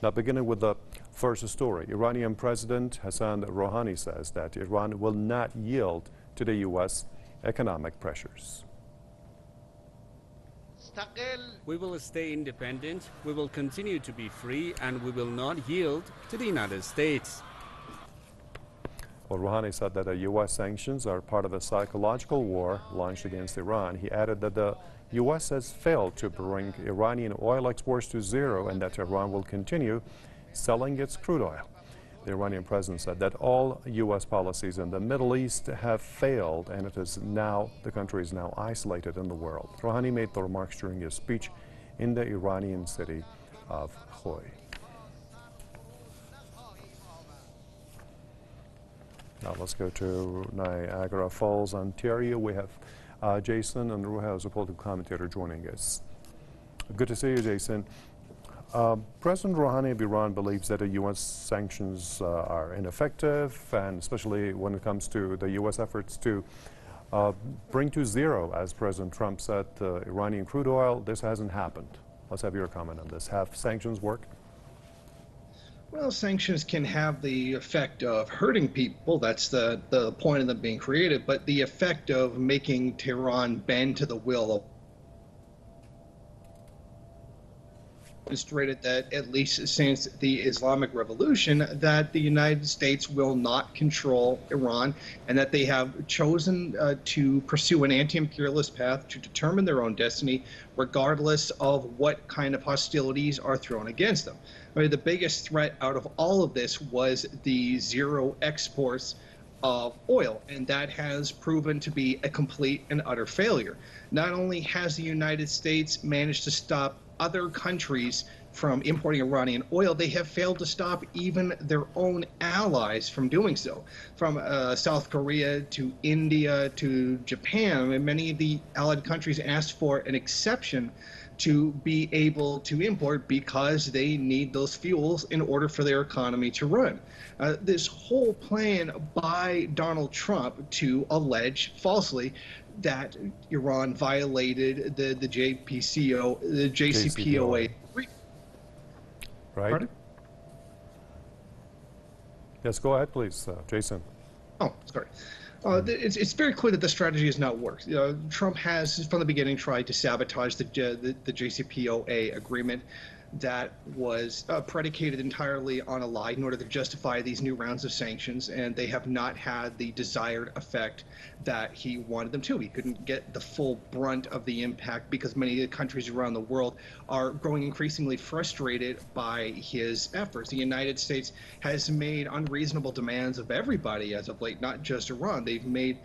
Now, beginning with the first story, Iranian President Hassan Rouhani says that Iran will not yield to the U.S. economic pressures. We will stay independent, we will continue to be free, and we will not yield to the United States. Well, Rouhani said that the U.S. sanctions are part of a psychological war launched against Iran. He added that the U.S. has failed to bring Iranian oil exports to zero and that Iran will continue selling its crude oil. The Iranian president said that all U.S. policies in the Middle East have failed and the country is now isolated in the world. Rouhani made the remarks during his speech in the Iranian city of Khoy. Now let's go to Niagara Falls, Ontario. We have Jason Unruhe as a political commentator joining us. Good to see you, Jason. President Rouhani of Iran believes that the U.S. sanctions are ineffective, and especially when it comes to the U.S. efforts to bring to zero, as President Trump said, Iranian crude oil. This hasn't happened. Let's have your comment on this. Have sanctions worked? Well, sanctions can have the effect of hurting people. That's the point of them being created. But the effect of making Tehran bend to the will of demonstrated that, at least since the Islamic Revolution, that the United States will not control Iran and that they have chosen to pursue an anti-imperialist path to determine their own destiny, regardless of what kind of hostilities are thrown against them. I mean, the biggest threat out of all of this was the zero exports of oil, and that has proven to be a complete and utter failure. Not only has the United States managed to stop other countries from importing Iranian oil, they have failed to stop even their own allies from doing so. From South Korea to India to Japan, and many of the allied countries asked for an exception to be able to import because they need those fuels in order for their economy to run. This whole plan by Donald Trump to allege falsely that Iran violated the JCPOA. Right. Pardon? Yes, go ahead, please, Jason. Oh, sorry. It's very clear that the strategy has not worked. Trump has, from the beginning, tried to sabotage the JCPOA agreement that was predicated entirely on a lie in order to justify these new rounds of sanctions, and they have not had the desired effect that he wanted them to. He couldn't get the full brunt of the impact because many countries around the world are growing increasingly frustrated by his efforts. The United States has made unreasonable demands of everybody as of late, not just Iran. They've made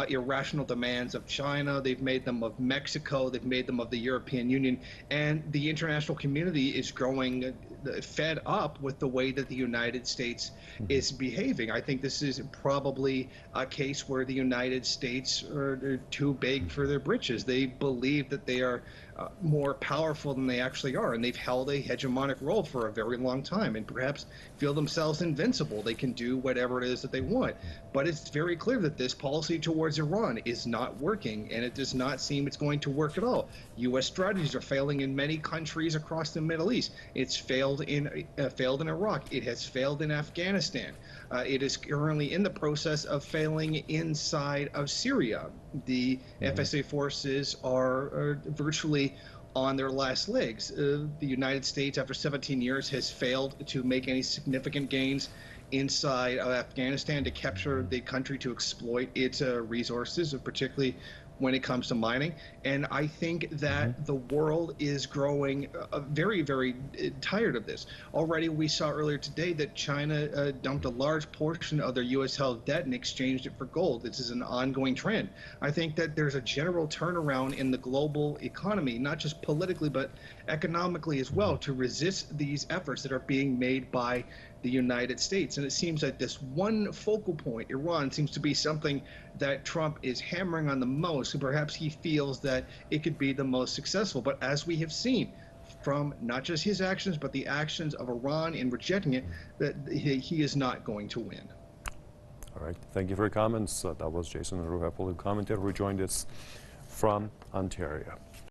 irrational demands of China, they've made them of Mexico, they've made them of the European Union, and the international community is growing fed up with the way that the United States is behaving. I think this is probably a case where the United States are too big for their britches. They believe that they are more powerful than they actually are, and they've held a hegemonic role for a very long time and perhaps feel themselves invincible. They can do whatever it is that they want. But it's very clear that this policy towards Iran is not working, and it does not seem it's going to work at all. U.S. strategies are failing in many countries across the Middle East. It's failed in Iraq. It has failed in Afghanistan. It is currently in the process of failing inside of Syria. The FSA forces are virtually on their last legs. The United States, after 17 years, has failed to make any significant gains inside of Afghanistan to capture the country to exploit its resources, particularly when it comes to mining. And I think that the world is growing very, very tired of this. Already we saw earlier today that China dumped a large portion of their U.S. held debt and exchanged it for gold. This is an ongoing trend. I think that there's a general turnaround in the global economy, not just politically, but economically as well, to resist these efforts that are being made by the United States. And it seems that this one focal point, Iran, seems to be something that Trump is hammering on the most, and perhaps he feels that it could be the most successful. But as we have seen from not just his actions, but the actions of Iran in rejecting it, that he is not going to win. All right. Thank you for your comments. That was Jason Unruhe, political commentator, who joined us from Ontario.